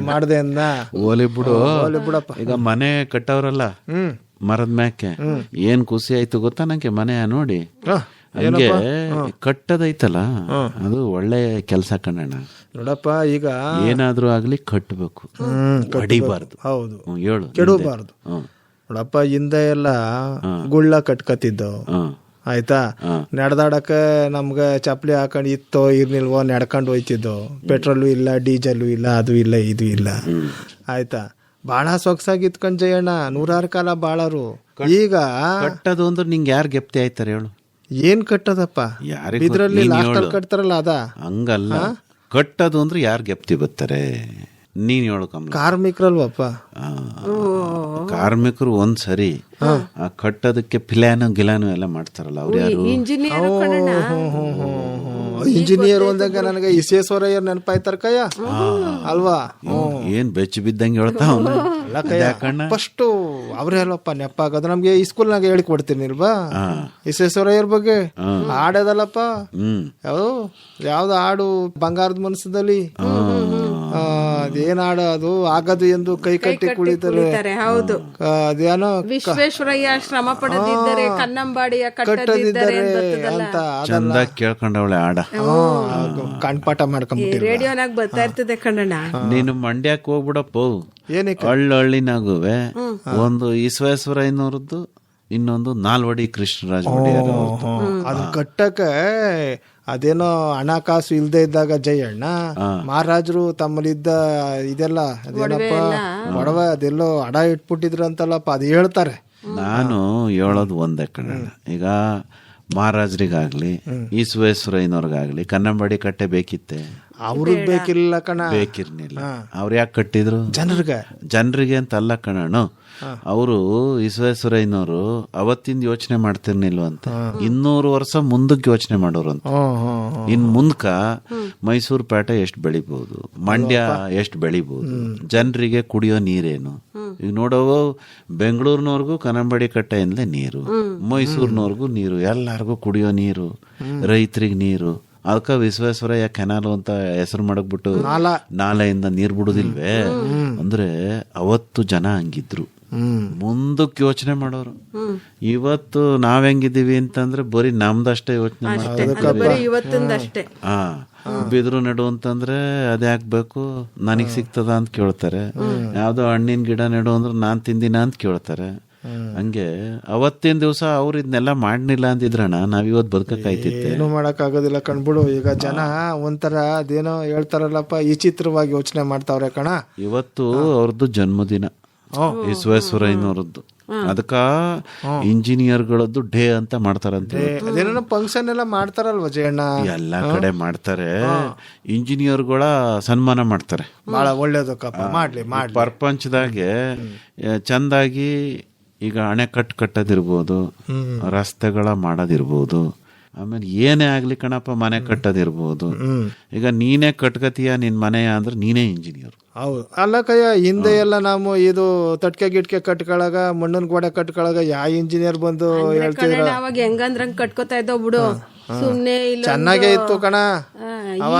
ಮಾಡದೆ ಅಂದ. ಓಲಿ ಬಿಡು. ಈಗ ಮನೆ ಕಟ್ಟವ್ರಲ್ಲ ಮರದ ಮ್ಯಾಕೆ, ಏನ್ ಖುಷಿ ಆಯ್ತು ಗೊತ್ತಾ ನಂಗೆ ಮನೆ ನೋಡಿ. ಹಂಗೆ ಕಟ್ಟದೈತಲ್ಲ, ಅದು ಒಳ್ಳೆ ಕೆಲ್ಸ ಕಣಣ್ಣ. ನೋಡಪ್ಪ, ಈಗ ಏನಾದ್ರೂ ಆಗ್ಲಿ ಕಟ್ಟಬೇಕು, ಕಡಿಬಾರ್ದು. ಹೌದು, ಹೇಳು, ಕೆಡಬಾರ್ದು. ನೋಡಪ್ಪ, ಹಿಂದೆ ಎಲ್ಲ ಗುಳ್ಳ ಕಟ್ಕತಿದ್ದವು. ಆಯ್ತಾ, ನಡೆದಾಡಕ್ಕೆ ನಮ್ಗೆ ಚಪ್ಪಲಿ ಹಾಕೊಂಡು ಇತ್ತೋ ಇರ್ನಿಲ್ವೋ ನಡ್ಕೊಂಡು ಹೋಯ್ತಿದ್ದೋ. ಪೆಟ್ರೋಲು ಇಲ್ಲ, ಡೀಸೆಲು ಇಲ್ಲ, ಅದು ಇಲ್ಲ, ಇದು ಇಲ್ಲ. ಆಯ್ತಾ, ಬಾಳ ಸೊಗಸಾಗಿ ಇತ್ಕೊಂಡ್ ಜಯಣ್ಣ, 100 ಕಾಲ ಬಾಳರು. ಈಗ ಕಟ್ಟದು ಅಂದ್ರೆ ನಿಂಗೆ ಯಾರು ಗೆಪ್ತಿ ಆಯ್ತಾರೆ ಹೇಳು? ಏನ್ ಕಟ್ಟದಪ್ಪ, ಇದ್ರಲ್ಲಿ ಲಾಸ್ಟಲ್ಲಿ ಕಟ್ತಾರಲ್ಲ ಅದ. ಹಂಗಲ್ಲ, ಕಟ್ಟದು ಅಂದ್ರೆ ಯಾರು ಗೆಪ್ತಿ ಬರ್ತಾರೆ? ನೀನ್ ಹೇಳು ಕಮ್ಮ. ಕಾರ್ಮಿಕರಲ್ವಪ್ಪ. ಕಾರ್ಮಿಕರು ಒಂದ್ಸರಿ ಕಟ್ಟೋದಕ್ಕೆ ಪಿಲಾನು ಗಿಲಾನು ಎಲ್ಲ ಮಾಡ್ತಾರಲ್ಲ, ಅವ್ರು ಯಾರು? ಇಂಜಿನಿಯರ್ ಒಂದಾಗ ನನಗೆ ವಿಶ್ವೇಶ್ವರಯ್ಯ ನೆನಪಾಯ್ತಾರ ಕಯ್ಯ ಅಲ್ವಾ? ಏನ್ ಬೆಚ್ಚ ಬಿದ್ದಂಗೆ ಹೇಳ್ತಾವ. ಫಸ್ಟ್ ಅವ್ರೇ ಅಲ್ಲಪ್ಪ ನೆಪ್ಪಾಗೋದು. ನಮ್ಗೆ ಈ ಸ್ಕೂಲ್ನಾಗ ಹೇಳಿಕೊಡ್ತೀನಿ ಇಲ್ವಾ ವಿಶ್ವೇಶ್ವರಯ್ಯರ ಬಗ್ಗೆ. ಹಾಡೋದಲ್ಲಪ್ಪ, ಯಾವ್ದು ಹಾಡು, ಬಂಗಾರದ ಮನಸ್ಸದಲ್ಲಿ ಅದೇನ್ ಹಾಡು ಅದು, ಆಗದು ಎಂದು ಕೈ ಕಟ್ಟಿ ಕುಳಿತಾರೆ. ಹೌದು, ಅದೇನೋ ವಿಶ್ವೇಶ್ವರಯ್ಯ ಶ್ರಮ ಪಡೆದಿದ್ದರೆ ಕನ್ನಂಬಾಡಿಯ ಕಟ್ಟದಿದ್ದರೆ ಅಂತ ಚಂದ ಕೇಳ್ಕೊಂಡವಳೆ ಹಾಡ. ಕಣ್ಪಾಠ ಮಾಡ್ಕೊಂಡ್ಬಿಟ್ಟು ರೇಡಿಯೋನಾಗ ಬರ್ತಾ ಇರ್ತದೆ ಕಣ್ಣಣ್ಣ. ನೀನು ಮಂಡ್ಯಕ್ಕೆ ಹೋಗ್ಬಿಡಪ್ಪ, ಹಳ್ಳಿನಾಗುವೆ ಒಂದು ವಿಶ್ವೇಶ್ವರಯ್ಯನವ್ರದ್ದು, ಇನ್ನೊಂದು ನಾಲ್ವಡಿ ಕೃಷ್ಣರಾಜ ಒಡೆಯರ್. ಅದು ಕಟ್ಟಕ್ಕೆ ಅದೇನೋ ಹಣಕಾಸು ಇಲ್ದೇ ಇದ್ದಾಗ ಜಯಣ್ಣ ಮಹಾರಾಜರು ತಮ್ಮಲ್ಲಿದ್ದ ಇದೆಲ್ಲ ಅದೇನಪ್ಪ ಒಡವೆ ಅದೆಲ್ಲೋ ಅಡ ಇಟ್ಬಿಟ್ಟಿದ್ರು ಅಂತಲ್ಲಪ್ಪ ಅದು ಹೇಳ್ತಾರೆ. ನಾನು ಹೇಳೋದು ಒಂದೇ ಕಣಣ್ಣ. ಈಗ ಮಹಾರಾಜರಿಗಾಗ್ಲಿ ಈಶ್ವೇಶ್ವರಯ್ಯನವ್ರಿಗಾಗ್ಲಿ ಕನ್ನಂಬಾಡಿ ಕಟ್ಟೆ ಬೇಕಿತ್ತೆ? ಅವ್ರಿಗೆ ಬೇಕಿಲ್ಲ ಕಣ. ಬೇಕಿರ್ನಿಲ್ಲ. ಅವ್ರು ಯಾಕೆ ಕಟ್ಟಿದ್ರು? ಜನರಿಗೆ ಅಂತ ಅಲ್ಲ ಕಣಣ್ಣು. ಅವರು ವಿಶ್ವೇಶ್ವರಯ್ಯನವರು ಅವತ್ತಿಂದ ಯೋಚನೆ ಮಾಡ್ತಿರ್ನಿಲ್ವಂತೆ, 200 ವರ್ಷ ಮುಂದಕ್ಕೆ ಯೋಚನೆ ಮಾಡೋರು ಅಂತ. ಇನ್ ಮುಂದಕ ಮೈಸೂರು ಪೇಟೆ ಎಷ್ಟು ಬೆಳಿಬಹುದು, ಮಂಡ್ಯ ಎಷ್ಟು ಬೆಳಿಬಹುದು, ಜನರಿಗೆ ಕುಡಿಯೋ ನೀರೇನು. ಈಗ ನೋಡೋವು ಬೆಂಗಳೂರಿನವ್ರಿಗೂ ಕನ್ನಂಬಾಡಿ ಕಟ್ಟೆಯಿಂದಲೇ ನೀರು, ಮೈಸೂರಿನವ್ರಿಗೂ ನೀರು, ಎಲ್ಲಾರ್ಗೂ ಕುಡಿಯೋ ನೀರು, ರೈತರಿಗೆ ನೀರು. ಅದಕ್ಕ ವಿಶ್ವೇಶ್ವರಯ್ಯ ಕೆನಾಲು ಅಂತ ಹೆಸರು ಮಾಡಕ್ಬಿಟ್ಟು ನಾಲೆಯಿಂದ ನೀರ್ ಬಿಡುದಿಲ್ವೇ ಅಂದ್ರೆ ಅವತ್ತು ಜನ ಹಂಗಿದ್ರು, ಮುಂದಕ್ಕೆ ಯೋಚನೆ ಮಾಡೋರು. ಇವತ್ತು ನಾವ್ ಹೆಂಗಿದೀವಿ ಅಂತಂದ್ರೆ ಬರೀ ನಮ್ದಷ್ಟೇ ಯೋಚನೆ ಇವತ್ತಿಂದಷ್ಟೇ. ಬಿದ್ರು ನೆಡು ಅಂತಂದ್ರೆ ಅದ್ಯಾಕ್ಬೇಕು, ನನಗ್ ಸಿಗ್ತದ ಅಂತ ಕೇಳ್ತಾರೆ. ಯಾವ್ದೋ ಹಣ್ಣಿನ ಗಿಡ ನೆಡು ಅಂದ್ರೆ ನಾನ್ ತಿಂದಿನ ಅಂತ ಕೇಳ್ತಾರೆ. ಹಂಗೆ ಅವತ್ತಿನ ದಿವಸ ಅವ್ರು ಇದನ್ನೆಲ್ಲ ಮಾಡ್ನಿಲ್ಲ ಅಂತಿದ್ರಣ್ಣ ನಾವ್ ಇವತ್ತು ಬದುಕಕ್ಕಾಯ್ತಿತ್ತೆ. ಏನು ಮಾಡಕ್ ಆಗೋದಿಲ್ಲ ಕಣ್ಬಿಡು. ಈಗ ಜನ ಒಂಥರ ಅದೇನೋ ಹೇಳ್ತಾರಲ್ಲಪ್ಪ ಈ ಚಿತ್ರವಾಗಿ ಯೋಚನೆ ಮಾಡ್ತಾವ್ರೆ ಕಣ. ಇವತ್ತು ಅವ್ರದ್ದು ಜನ್ಮದಿನ ವಿಶ್ವೇಶ್ವರಯ್ಯನವ್ರದ್ದು, ಅದಕ್ಕ ಇಂಜಿನಿಯರ್ಗಳದ್ದು ಡೇ ಅಂತ ಮಾಡ್ತಾರಂತೆ. ಅದೇನೋ ಫಂಕ್ಷನ್ ಎಲ್ಲ ಮಾಡ್ತಾರಲ್ವ ಜಯಣ್ಣ? ಎಲ್ಲಾ ಕಡೆ ಮಾಡ್ತಾರೆ. ಇಂಜಿನಿಯರ್ಗಳ ಸನ್ಮಾನ ಮಾಡ್ತಾರೆ. ಬಹಳ ಒಳ್ಳೇದಕ್ಕಪ್ಪ, ಮಾಡ್ಲಿ ಮಾಡ್ಲಿ. ಪ್ರಪಂಚದಾಗೆ ಚಂದಾಗಿ ಈಗ ಅಣೆಕಟ್ಟು ಕಟ್ಟೋದಿರ್ಬೋದು, ರಸ್ತೆಗಳ ಮಾಡೋದಿರ್ಬೋದು, ಆಮೇಲೆ ಏನೇ ಆಗ್ಲಿ ಕಣಪ್ಪ ಮನೆ ಕಟ್ಟೋದಿರ್ಬೋದು. ಈಗ ನೀನೇ ಕಟ್ಕತೀಯ ನಿನ್ ಮನೆಯ ಅಂದ್ರೆ ನೀನೇ ಇಂಜಿನಿಯರ್. ಹೌದು ಅಲ್ಲ ಕಯ್ಯ, ಹಿಂದೆ ಎಲ್ಲ ನಾವು ಇದು ತಟ್ಕೆ ಗಿಟ್ಕೆ ಕಟ್ಕೊಳಗ ಮಣ್ಣನ್ ಗೋಡೆ ಕಟ್ಕೊಳಗ ಯಾವ ಇಂಜಿನಿಯರ್ ಬಂದು ಹೇಳ್ತಿದ್ರ? ಅವಾಗ ಹೆಂಗಂದ್ರಂಗ್ ಕಟ್ಕೋತಾ ಇದ್ದೋ ಬಿಡು, ಸುಮ್ನೆ ಇಲ್ಲ ಚೆನ್ನಾಗೇ ಇತ್ತು ಕಣ.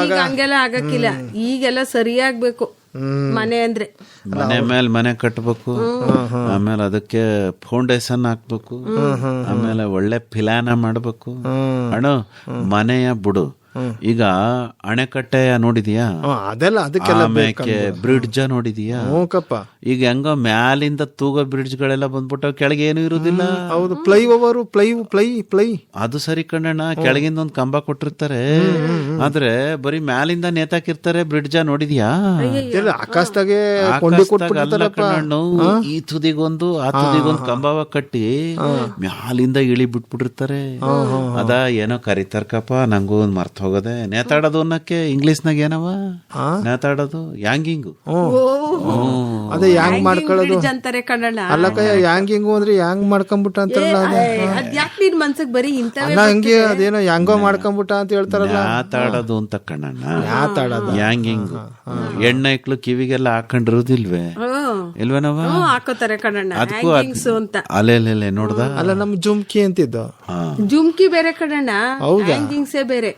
ಈಗ ಹಂಗೆಲ್ಲ ಆಗಕ್ಕಿಲ್ಲ, ಈಗೆಲ್ಲ ಸರಿಯಾಗ್ಬೇಕು. ಮನೆ ಅಂದ್ರೆ ಮನೆ ಮೇಲೆ ಮನೆ ಕಟ್ಟಬೇಕು, ಆಮೇಲೆ ಅದಕ್ಕೆ ಫೌಂಡೇಶನ್ ಹಾಕ್ಬೇಕು, ಆಮೇಲೆ ಒಳ್ಳೆ ಪಿಲಾನ ಮಾಡ್ಬೇಕು. ಅಣ್ಣ ಮನೆಯ ಬುಡು. ಈಗ ಅಣೆಕಟ್ಟೆ ನೋಡಿದೀಯಾ? ಅದೆಲ್ಲ ಅದಕ್ಕೆಲ್ಲ ಬ್ರಿಡ್ಜ್ ನೋಡಿದೀಯಾ? ಈಗ ಹೆಂಗ ಮ್ಯಾಲಿಂದ ತೂಗೋ ಬ್ರಿಡ್ಜ್ ಗಳೆಲ್ಲ ಬಂದ್ಬಿಟ್ಟು ಕೆಳಗೆ ಏನು ಇರುದಿಲ್ಲ. ಹೌದು, ಫ್ಲೈ ಓವರ್ ಫ್ಲೈ ಅದು ಸರಿ ಕಣ್ಣಣ್ಣ. ಕೆಳಗಿಂದ ಒಂದ್ ಕಂಬ ಕೊಟ್ಟಿರ್ತಾರೆ, ಆದ್ರೆ ಬರೀ ಮ್ಯಾಲಿಂದ ನೇತಾಕಿರ್ತಾರೆ. ಬ್ರಿಡ್ಜ್ ನೋಡಿದ್ಯಾ? ಆಕಾಶದಾಗೆ ಕಣ್ಣು ಈ ತುದಿಗೊಂದು ಆ ತುದಿಗೊಂದು ಕಂಬವ ಕಟ್ಟಿ ಮ್ಯಾಲಿಂದ ಇಳಿ ಬಿಟ್ಬಿಟ್ಟಿರ್ತಾರೆ. ಅದ ಏನೋ ಕರಿತಾರಕಪ್ಪ, ನಂಗೂ ಒಂದ್ ಮರ್ತ ಹೋಗದೆ. ನೇತಾಡೋದು ಅನ್ನಕ್ಕೆ ಇಂಗ್ಲಿಷ್ನಾಗ ಏನವ ನೇತಾಡೋದು? ಯಾಂಗಿಂಗು. ಅದೇ ಯಾಂಗ್ ಮಾಡ್ಕೊಳ್ಳೋದು ಅಂತಾರೆ ಕನ್ನಡ. ಅಲ್ಲ ಕಯ್ಯ, ಯಾಂಗಿಂಗು ಅಂದ್ರೆ ಯಾಂಗ್ ಮಾಡ್ಕೊಂಡ್ಬಿಟ್ಟ ಅಂತಾರಲ್ಲ. ಅದ್ಯಾಕ್ ನಿನ್ ಮನ್ಸಕ್ ಬರೀ ಇಂಥವೇ ಹಂಗೆ ಅದೇನೋ ಯಾಂಗೋ ಮಾಡ್ಕೊಂಡ್ಬಿಟ್ಟ ಅಂತ ಹೇಳ್ತಾರಲ್ಲ. ನೇತಾಡೋದು ಅಂತ ಕಣ್ಣಣ್ಣ. ಯಾಂಗಿಂಗು ಹೆಣ್ಣೈಕ್ಳು ಕಿವಿಗೆಲ್ಲ ಹಾಕೊಂಡಿರೋದಿಲ್ವೇ? ಇಲ್ವೇನವ? ಹಾಕೋತಾರೆ ಕನ್ನಡ. ಅದಕ್ಕೂ ಅಲೆಲೆ ನೋಡ್ದ? ಅಲ್ಲ ನಮ್ ಜುಮ್ಕಿ ಅಂತಿದ್ದು. ಜುಮ್ಕಿ ಬೇರೆ ಕನ್ನಡ, ಹ್ಯಾಂಗಿಂಗ್ಸೇ ಬೇರೆ.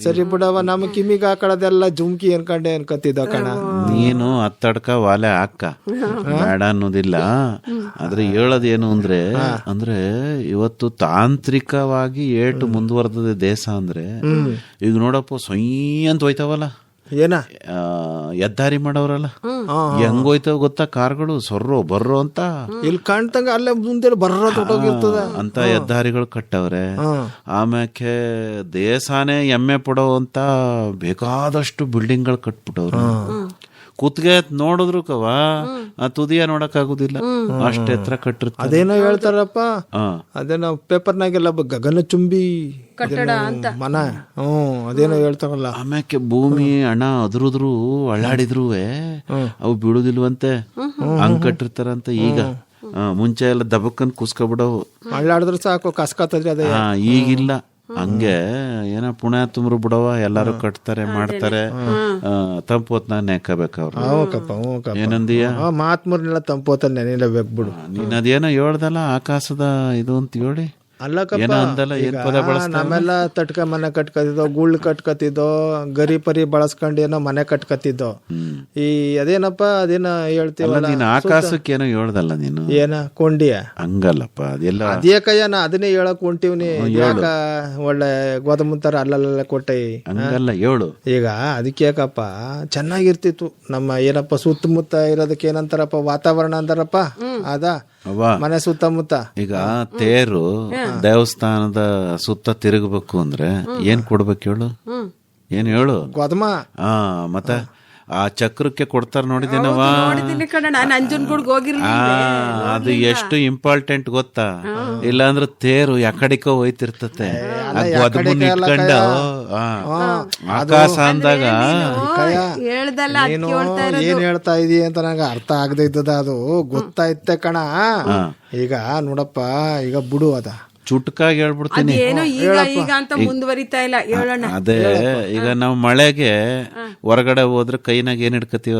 ಸರಿ ಬಿಡವ, ನಮ್ ಕಿಮಿಗ್ ಹಾಕೊಳ್ಳೋದೆಲ್ಲ ಜುಮ್ಕಿ ಅನ್ಕತ್ತಿದ್ದ ಕಣ. ನೀನು ಹತ್ತಡ್ಕ ವಾಲೆ ಹಾಕ ಬೇಡ ಅನ್ನೋದಿಲ್ಲ. ಆದ್ರೆ ಹೇಳೋದೇನು ಅಂದ್ರೆ ಇವತ್ತು ತಾಂತ್ರಿಕವಾಗಿ ಏಟು ಮುಂದುವರೆದ ದೇಶ ಅಂದ್ರೆ ಈಗ ನೋಡಪ್ಪ ಸೊಯ್ ಅಂತ ಹೋಯ್ತಾವಲ್ಲ, ಏನ ಹೆದ್ದಾರಿ ಮಾಡವ್ರಲ್ಲ, ಹೆಂಗೋಯ್ತಾವ ಗೊತ್ತಾ? ಕಾರ್ಗಳು ಸೊರ್ರೋ ಬರ್ರೋ ಅಂತ ಇಲ್ಲಿ ಕಾಣ್ತಂಗ ಅಲ್ಲೇ ಮುಂದೆ ಬರ್ರೋಗಿರ್ತದ ಅಂತ ಹೆದ್ದಾರಿಗಳು ಕಟ್ಟವ್ರೆ. ಆಮ್ಯಾಕೆ ದೇಶಾನೇ ಹೆಮ್ಮೆ ಪಡೋ ಅಂತ ಬೇಕಾದಷ್ಟು ಬಿಲ್ಡಿಂಗ್ಗಳು ಕಟ್ಬಿಟ್ಟವ್ರು. ಕುತ್ಗೆ ನೋಡಿದ್ರು ಕವ ಆ ತುದಿಯ ನೋಡಕ್ ಆಗುದಿಲ್ಲ, ಅಷ್ಟ ಎತ್ತರ ಕಟ್ಟಿರ್ತಾರೆ. ಅದೇನೋ ಹೇಳ್ತಾರಪ್ಪ, ಅದೇನೋ ಪೇಪರ್ನಾಗೆಲ್ಲ ಗಗನ ಚುಂಬಿ ಕಟ್ಟಡ ಅಂತ ಮನ. ಅದೇನೋ ಹೇಳ್ತಾರಲ್ಲ. ಆಮ್ಯಾಕೆ ಭೂಮಿ ಹಣ ಅದ್ರುದ್ರು ಅಳ್ಳಾಡಿದ್ರು ಅವು ಬೀಳುದಿಲ್ವಂತೆ, ಹಂಗ್ ಕಟ್ಟಿರ್ತಾರಂತ. ಈಗ ಮುಂಚೆ ಎಲ್ಲ ದಬಕ್ಕನ್ ಕುಸ್ಕೊಬಿಡವು, ಅಳ್ಳಾಡಿದ್ರು ಸಾಕು ಕಸ್ಕತ್ತದ್ರಿ. ಅದೇ ಈಗಿಲ್ಲ. ಹಂಗೆ ಏನೋ ಪುಣ್ಯ ತುಂಬ್ರು ಬಿಡವ, ಎಲ್ಲಾರು ಕಟ್ತಾರೆ ಮಾಡ್ತಾರೆ. ತಂಪೋತ್ನ ನೆಕ್ಕಬೇಕು ಅವ್ರು. ಏನಂದೀಯ? ಮಹಾತ್ಮರ್ನೆಲ್ಲ ತಂಪೋತ ನೆನೆಯಲೇಬೇಕು ಬಿಡು. ನೀನ್ ಅದೇನೋ ಹೇಳ್ದಲ್ಲ ಆಕಾಶದ ಇದು ಅಂತ ಹೇಳಿ. ಅಲ್ಲಕಪ್ಪ, ನಮ್ಮೆಲ್ಲ ತಟ್ಕ ಮನೆ ಕಟ್ಕತಿದ್ದೋ, ಗುಳ್ ಕಟ್ಕತಿದ್ದೋ, ಗರಿ ಪರಿ ಬಳಸ್ಕೊಂಡು ಏನೋ ಮನೆ ಕಟ್ಕತಿದ್ದೋ. ಈ ಅದೇನಪ್ಪ ಅದೇನ ಹೇಳ್ತೀವಲ್ಲ, ನೀನ್ ಆಕಾಶಕ್ಕೆ ಏನೋ ಹೇಳ್ದಲ್ಲ ನೀನು. ಏನ ಕೊಂಡಿಯ? ಹಂಗಲ್ಲಪ್ಪ, ಅದೆಲ್ಲ ಅದೇ ಕಯ್ಯ, ನಾ ಅದನ್ನೇ ಹೇಳಕ್ ಹೊಂಟಿವ್ನಿ. ಯಾಕ ಒಳ್ಳೆ ಗೋಧುಮ ತರ ಅಲ್ಲಲ್ಲ ಕೊಟ್ಟೆ. ಹಂಗಲ್ಲ ಹೇಳು. ಈಗ ಅದಕ್ಕೆ ಯಾಕಪ್ಪ ಚೆನ್ನಾಗಿರ್ತಿತ್ತು. ನಮ್ಮ ಏನಪ್ಪ ಸುತ್ತಮುತ್ತ ಇರೋದಕ್ಕೆ ಏನಂತಾರಪ್ಪ, ವಾತಾವರಣ ಅಂತಾರಪ್ಪ. ಅದ ಅವ್ವ, ಮನೆ ಸುತ್ತಮುತ್ತ. ಈಗ ತೇರು ದೇವಸ್ಥಾನದ ಸುತ್ತ ತಿರುಗಬೇಕು ಅಂದ್ರೆ ಏನ್ ಕೊಡ್ಬೇಕು ಹೇಳು? ಏನ್ ಹೇಳು? ಗೊದಮ. ಮತ್ತೆ ಆ ಚಕ್ರಕ್ಕೆ ಕೊಡ್ತಾರ ನೋಡಿದೇನವ? ನೋಡಿದೀನಿ ಕಣ, ನಾನು ನಂಜನಗೂಡ್ಗೆ ಹೋಗಿರ್ಲಿಲ್ಲ. ಅದು ಎಷ್ಟು ಇಂಪಾರ್ಟೆಂಟ್ ಗೊತ್ತಾ? ಇಲ್ಲಾಂದ್ರೆ ತೇರು ಯಾಕಡಿಕೋ ಹೋಯ್ತಿರ್ತತೆ. ಗೊದಮನ್ ಇಟ್ಕೊಂಡು ಆಕಾಶ ಅಂದಾಗ ಹೇಳ್ದಲ್ಲ ನೀನು ಏನ್ ಹೇಳ್ತಾ ಇದೀಯ ಅಂತ ನಂಗೆ ಅರ್ಥ ಆಗದೆ ಇದ್ದದ. ಅದು ಗೊತ್ತಾಯ್ತೆ ಕಣ. ಈಗ ನೋಡಪ್ಪ, ಈಗ ಬಿಡು ಅದ ಚುಟ್ಕಾಗಿ ಹೇಳ್ಬಿಡ್ತೀನಿ. ಏನೋ ಈಗ ಅಂತ ಮುಂದುವರಿತಾ ಇಲ್ಲ, ಹೇಳೋಣ. ಅದೇ ಈಗ ನಾವು ಮಳೆಗೆ ಹೊರಗಡೆ ಹೋದ್ರೆ ಕೈನಾಗ ಏನ್ ಹಿಡ್ಕತೀವ,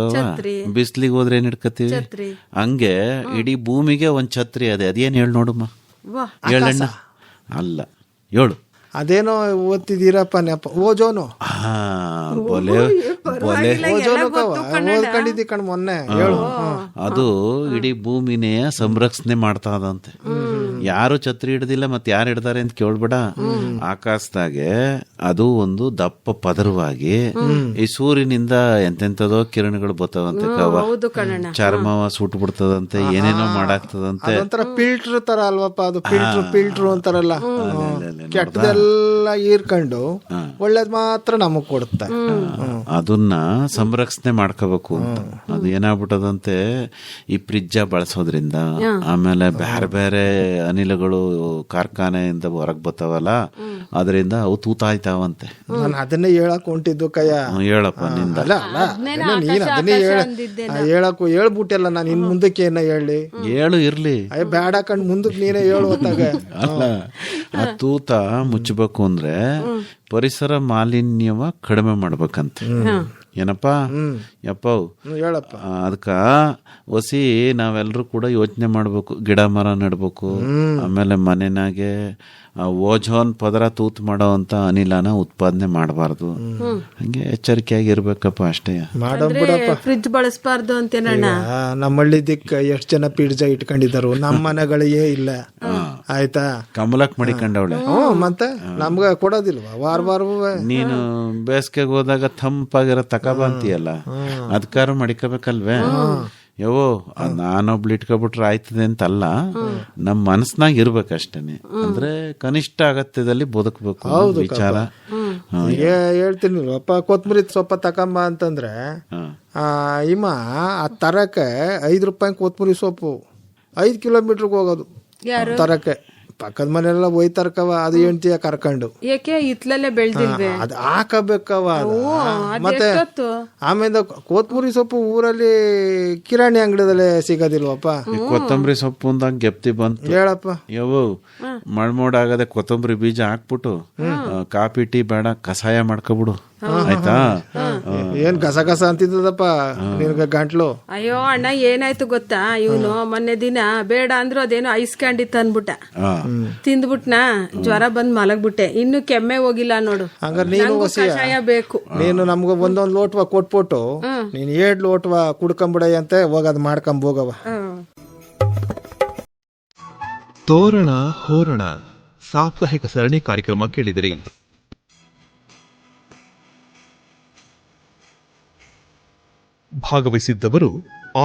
ಬಿಸ್ಲಿಗೆ ಹೋದ್ರೆ ಏನ್ ಹಿಡ್ಕತೀವಿ, ಹಂಗೆ ಇಡೀ ಭೂಮಿಗೆ ಒಂದ್ ಛತ್ರಿ ಅದೇ. ಅದೇನ್ ಹೇಳಿ ನೋಡಮ್ಮ, ಹೇಳಣ್ಣ. ಅಲ್ಲ, ಹೇಳು. ಅದೇನೋ ಓದ್ತಿದ್ದೀರಪ್ಪ ನೆಪ, ಓಜೋನು. ಓದ್ಕೊಂಡಿದ್ದಿ ಕಣ್ ಮೊನ್ನೆ. ಹೇಳು. ಅದು ಇಡೀ ಭೂಮಿನೇ ಸಂರಕ್ಷಣೆ ಮಾಡ್ತಾ ಅದಂತೆ. ಯಾರು ಛತ್ರಿ ಹಿಡ್ದಿಲ್ಲ, ಮತ್ತೆ ಯಾರು ಹಿಡ್ದಾರೆ ಅಂತ ಕೇಳ್ಬೇಡ. ಆಕಾಶದಾಗೆ ಅದು ಒಂದು ದಪ್ಪ ಪದರವಾಗಿ ಈ ಸೂರ್ಯನಿಂದ ಎಂತೆಂತದೋ ಕಿರಣಗಳು ಬರ್ತಾವಂತೆ. ಚರ್ಮವ ಸುಟ್ಟು ಬಿಡ್ತದಂತೆ, ಏನೇನೋ ಮಾಡಾಕ್ತದಂತೆ. ಒಂಥರ ಫಿಲ್ಟರ್ ತರ ಅಲ್ವಪ್ಪ ಅದು. ಫಿಲ್ಟರ್ ಅಂತಾರಲ್ಲ, ಕೆಟ್ಟದೆಲ್ಲ ಹೀರ್ಕೊಂಡು ಒಳ್ಳೇದ್ ಮಾತ್ರ ನಮಗ್ ಕೊಡುತ್ತೆ. ಅದನ್ನ ಸಂರಕ್ಷಣೆ ಮಾಡ್ಕೋಬೇಕು ಅಂತ. ಅದು ಏನಾಗ್ಬಿಟ್ಟದಂತೆ, ಈ ಫ್ರಿಡ್ಜ್ ಬಳಸೋದ್ರಿಂದ, ಆಮೇಲೆ ಬೇರೆ ಬೇರೆ ಅನಿಲಗಳು ಕಾರ್ಖಾನೆಯಿಂದ ಹೊರಗ್ ಬರ್ತಾವಲ್ಲ, ಅದರಿಂದ ಅವು ತೂತಾಯ್ತಾವಂತೆ. ನಾನು ಅದನ್ನೇ ಹೇಳಕ್ ಹೊಂಟಿದ್ದು ಕಯ್ಯ. ಹೇಳಪ್ಪ ನಿಂದ. ನೀನ್ ಅದನ್ನೇ ಹೇಳ್ಬಿಟ್ಟೆಲ್ಲ. ನಾನು ಇನ್ ಮುಂದಕ್ಕೆ ಏನ ಹೇಳಿ? ಹೇಳು, ಇರ್ಲಿ. ಬೇಡ ಕಂಡ್ ಮುಂದಕ್ಕೆ ನೀನೇ ಹೇಳು ಹೊತ್ತಾಗ. ಅಲ್ಲ, ಆ ತೂತ ಮುಚ್ಚಬೇಕು ಅಂದ್ರೆ ಪರಿಸರ ಮಾಲಿನ್ಯವ ಕಡಿಮೆ ಮಾಡ್ಬೇಕಂತೆ. ಏನಪ್ಪಾ ಯಪ್ಪ, ಹೇಳಪ್ಪ. ಅದಕ್ಕ ಹೊಸಿ ನಾವೆಲ್ಲರೂ ಕೂಡ ಯೋಚನೆ ಮಾಡ್ಬೇಕು. ಗಿಡ ಮರ ನೆಡ್ಬೇಕು. ಆಮೇಲೆ ಮನೆನಾಗೆ ಓಜೋನ್ ಪದರ ತೂತ್ ಮಾಡೋ ಅಂತ ಅನಿಲನ ಉತ್ಪಾದನೆ ಮಾಡಬಾರ್ದು. ಹಂಗೆ ಎಚ್ಚರಿಕೆಯಾಗಿ ಇರ್ಬೇಕಪ್ಪ, ಅಷ್ಟೇ. ಫ್ರಿಡ್ಜ್ ಬಳಸಬಾರ್ದು ಅಂತೇನಣ್ಣ. ನಮ್ಮಳ್ಳಿ ದಿಕ್ಕ ಎಷ್ಟ್ ಜನ ಪಿಡ್ಜ ಇಟ್ಕೊಂಡಿದ್ರು, ನಮ್ಮ ಮನೆಗಳಿಗೆ ಇಲ್ಲ. ಆಯ್ತಾ, ಕಮಲಕ್ ಮಡಿಕೊಂಡವಳೆ. ಮತ್ತೆ ನಮ್ಗ ಕೊಡೋದಿಲ್ವಾ ವಾರ? ನೀನು ಬೇಸಿಗೆಗೆ ಹೋದಾಗ ತಂಪಾಗಿರೋ ತಕಬಂತೀಯಲ್ಲ, ಅದ್ಕಾರ ಮಡಿಕೋಬೇಕಲ್ವೇ? ಯೋ, ನಾನೊಬ್ಳು ಇಟ್ಕೊಬಿಟ್ರೆ ಆಯ್ತದೆ ಅಂತಲ್ಲ, ನಮ್ ಮನಸ್ನಾಗ ಇರ್ಬೇಕಷ್ಟೇನೆ. ಅಂದ್ರೆ ಕನಿಷ್ಠ ಅಗತ್ಯದಲ್ಲಿ ಬದುಕಬೇಕು ವಿಚಾರ. ಹೇಳ್ತೀನಿ ಅಪ್ಪ, ಕೊತ್ತಂಬರಿ ಸೊಪ್ಪ ತಕೊಂಬ ಅಂತಂದ್ರೆ ಇಮ್ಮ ಆ ತರಕ್ಕೆ 5 ರೂಪಾಯಿ ಕೊತ್ತಂಬರಿ ಸೊಪ್ಪು 5 ಕಿಲೋಮೀಟರ್ಗೆ ಹೋಗೋದು ತರಕ್ಕೆ. ಪಕ್ಕದ ಮನೆಲ್ಲ ಒಯ್ತರ್ಕವ, ಅದು ಹೆಂಡ್ತಿಯ ಕರ್ಕೊಂಡು. ಏಕೆ ಇತ್ಲಲ್ಲೇ ಬೆಳ್ದಿಲ್ವೇ? ಅದು ಹಾಕಬೇಕವ. ಮತ್ತೆ ಆಮೇಲೆ ಕೊತ್ತಂಬರಿ ಸೊಪ್ಪು ಊರಲ್ಲಿ ಕಿರಾಣಿ ಅಂಗಡಿದಲ್ಲೇ ಸಿಗೋದಿಲ್ವಪ್ಪ. ಕೊತ್ತಂಬರಿ ಸೊಪ್ಪು ಅಂದಾಗ ಗೆಪ್ತಿ ಬಂತು. ಹೇಳಪ್ಪ. ಯವ್ವ, ಮಳ್ಮೋಡ ಆಗದೆ ಕೊತ್ತಂಬರಿ ಬೀಜ ಹಾಕ್ಬಿಟ್ಟು ಕಾಫಿ ಟೀ ಬೇಡ, ಕಷಾಯ ಮಾಡ್ಕೊಬಿಡು, ಆಯ್ತಾ? ಏನ್ ಗಸ ಗಸ ಅಂತಿದ್ದದಪ್ಪ ನಿನ್ಗ ಗಂಟ್ಲು. ಅಯ್ಯೋ ಅಣ್ಣ, ಏನಾಯ್ತು ಗೊತ್ತಾ? ಇವನು ಮೊನ್ನೆ ದಿನ ಬೇಡ ಅಂದ್ರು ಅದೇನೋ ಐಸ್ ಕ್ಯಾಂಡಿ ತಂದ್ಬಿಟ್ಟ, ತಿಂದ್ಬಿಟ್ನಾ, ಜ್ವರ ಬಂದ್ ಮಲಗ್ಬಿಟ್ಟೆ. ಇನ್ನು ಕೆಮ್ಮೆ ಹೋಗಿಲ್ಲ ನೋಡು. ಹಂಗಾರೆ ನೀನು ಕಷಾಯ ಬೇಕು. ನೀನು ನಮ್ಗ ಒಂದೊಂದ್ ಲೋಟವ ಕೊಟ್ಬಿಟ್ಟು ನೀನ್ 7 ಲೋಟವ ಕುಡ್ಕೊಂಬಿಡೈ ಅಂತ ಹೋಗದ್ ಮಾಡ್ಕೊಂಡ್ ಹೋಗವ. ತೋರಣ ಹೋರಣ ಸಾಪ್ತಾಹಿಕ ಸರಣಿ ಕಾರ್ಯಕ್ರಮ ಕೇಳಿದಿರಿ. ಭಾಗವಹಿಸಿದ್ದವರು